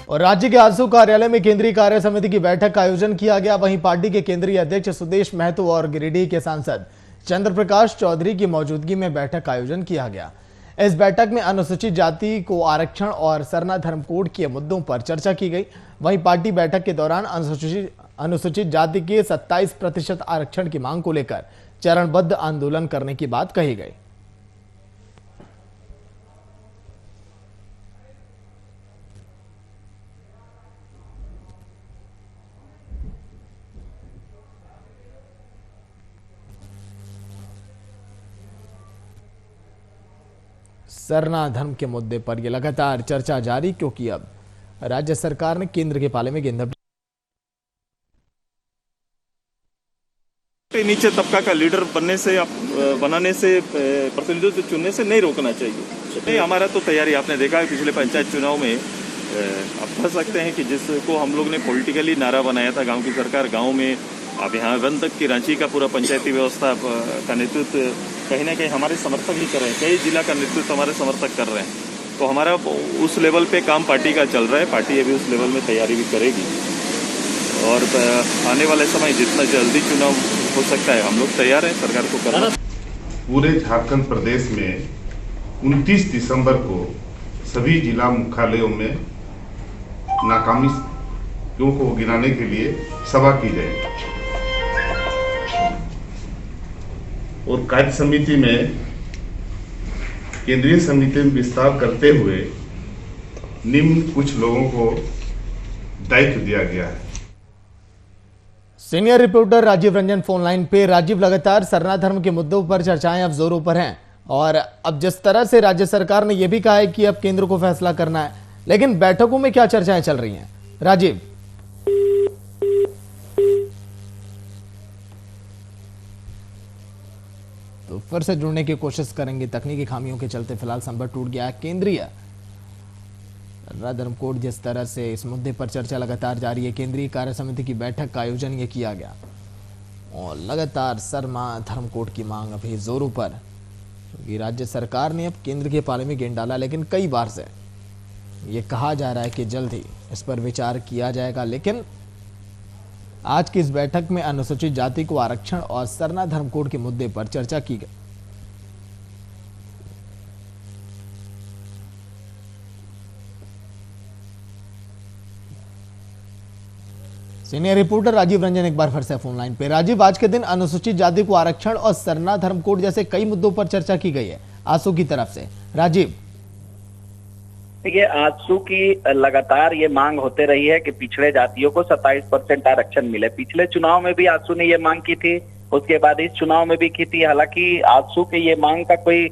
और राज्य के आरसू कार्यालय में केंद्रीय कार्य समिति की बैठक का आयोजन किया गया। वहीं पार्टी के केंद्रीय अध्यक्ष सुदेश महतो और गिरिडीह के सांसद चंद्र प्रकाश चौधरी की मौजूदगी में बैठक का आयोजन किया गया। इस बैठक में अनुसूचित जाति को आरक्षण और सरना धर्म कोड के मुद्दों पर चर्चा की गई। वहीं पार्टी बैठक के दौरान अनुसूचित जाति के 27% आरक्षण की मांग को लेकर चरणबद्ध आंदोलन करने की बात कही गई। सरना धर्म के मुद्दे पर यह लगातार चर्चा जारी, क्योंकि अब राज्य सरकार ने केंद्र के पाले में गेंदा नीचे तबका का लीडर बनाने से प्रतिनिधित्व चुनने से नहीं रोकना चाहिए। नहीं, हमारा तो तैयारी आपने देखा है पिछले पंचायत चुनाव में आप कह सकते हैं कि जिसको हम लोग ने पॉलिटिकली नारा बनाया था, गांव की सरकार गांव में, अब यहाँ वन तक की रांची का पूरा पंचायती व्यवस्था का नेतृत्व कहीं ना कहीं हमारे समर्थक ही कर रहे हैं। कई जिला का नेतृत्व हमारे समर्थक कर रहे हैं। तो हमारा उस लेवल पे काम पार्टी का चल रहा है। पार्टी अभी उस लेवल में तैयारी भी करेगी और आने वाले समय जितना जल्दी चुनाव हो सकता है हम लोग तैयार हैं सरकार को करना। पूरे झारखंड प्रदेश में 29 दिसंबर को सभी जिला मुख्यालयों में नाकामियों को गिनाने के लिए सभा की जाएगी और कार्य समिति में केंद्रीय समिति में विस्तार करते हुए निम्न कुछ लोगों को दायित्व दिया गया है। Senior reporter Rajeev Ranjan phone line पे। राजीव, लगातार सरना धर्म के मुद्दों पर चर्चाएं अब जोरों पर हैं और अब जिस तरह से राज्य सरकार ने यह भी कहा है कि अब केंद्र को फैसला करना है, लेकिन बैठकों में क्या चर्चाएं चल रही हैं? राजीव, तो फिर से जुड़ने की कोशिश करेंगे। तकनीकी खामियों के चलते फिलहाल संपर्क टूट गया है। केंद्रीय धर्म कोड, जिस तरह से इस मुद्दे पर चर्चा लगातार जारी है, केंद्रीय कार्य समिति की बैठक का आयोजन ये किया गया और लगातार सरना धर्म कोड की मांग अभी जोरों पर, क्योंकि राज्य सरकार ने अब केंद्र के पाले में गेंद डाला, लेकिन कई बार से ये कहा जा रहा है कि जल्द ही इस पर विचार किया जाएगा। लेकिन आज की इस बैठक में अनुसूचित जाति को आरक्षण और सरना धर्म कोड के मुद्दे पर चर्चा की गई। सीनियर रिपोर्टर राजीव रंजन एक बार फिर से फोन लाइन पे। राजीव, आज के दिन अनुसूचित जाति को आरक्षण और सरना धर्म कोड जैसे कई मुद्दों पर चर्चा की गई है आजसू की तरफ से। राजीव, देखिए, आजसू की लगातार ये मांग होते रही है कि पिछड़े जातियों को 27% आरक्षण मिले। पिछले चुनाव में भी आजसू ने ये मांग की थी, उसके बाद इस चुनाव में भी की थी। हालांकि आजसू के ये मांग का कोई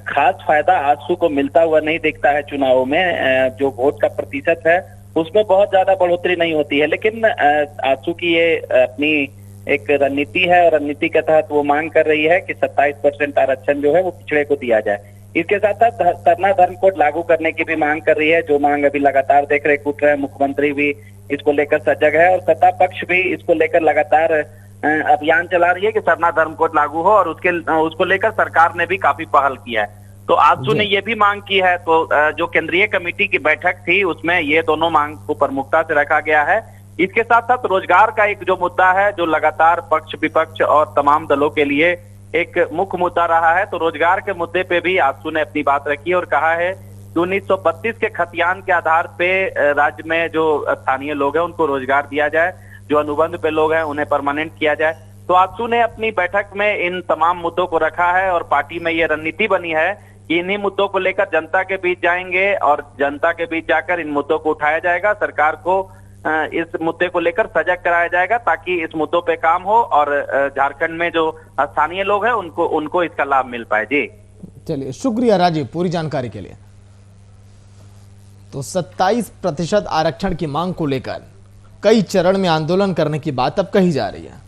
खास फायदा आजसू को मिलता हुआ नहीं दिखता है। चुनावों में जो वोट का प्रतिशत है उसमें बहुत ज्यादा बढ़ोतरी नहीं होती है, लेकिन आजसू की ये अपनी एक रणनीति है और रणनीति के तहत वो मांग कर रही है कि 27% आरक्षण जो है वो पिछड़े को दिया जाए। इसके साथ साथ सरना धर्म कोड लागू करने की भी मांग कर रही है, जो मांग अभी लगातार देख रहे उठ रहे हैं। मुख्यमंत्री भी इसको लेकर सजग है और सत्ता पक्ष भी इसको लेकर लगातार अभियान चला रही है कि सरना धर्म कोड लागू हो, और उसको लेकर सरकार ने भी काफी पहल किया है। तो आजसू ने ये भी मांग की है। तो जो केंद्रीय कमेटी की बैठक थी उसमें ये दोनों मांग को प्रमुखता से रखा गया है। इसके साथ साथ रोजगार का एक जो मुद्दा है, जो लगातार पक्ष विपक्ष और तमाम दलों के लिए एक मुख्य मुद्दा रहा है, तो रोजगार के मुद्दे पे भी आजसू ने अपनी बात रखी और कहा है कि 1932 के खतियान के आधार पे राज्य में जो स्थानीय लोग हैं उनको रोजगार दिया जाए, जो अनुबंध पे लोग हैं उन्हें परमानेंट किया जाए। तो आजसू ने अपनी बैठक में इन तमाम मुद्दों को रखा है और पार्टी में ये रणनीति बनी है कि इन्हीं मुद्दों को लेकर जनता के बीच जाएंगे और जनता के बीच जाकर इन मुद्दों को उठाया जाएगा। सरकार को इस मुद्दे को लेकर सजग कराया जाएगा ताकि इस मुद्दों पे काम हो और झारखंड में जो स्थानीय लोग हैं उनको इसका लाभ मिल पाए। जी चलिए, शुक्रिया राजीव पूरी जानकारी के लिए। तो 27% आरक्षण की मांग को लेकर कई चरण में आंदोलन करने की बात अब कही जा रही है।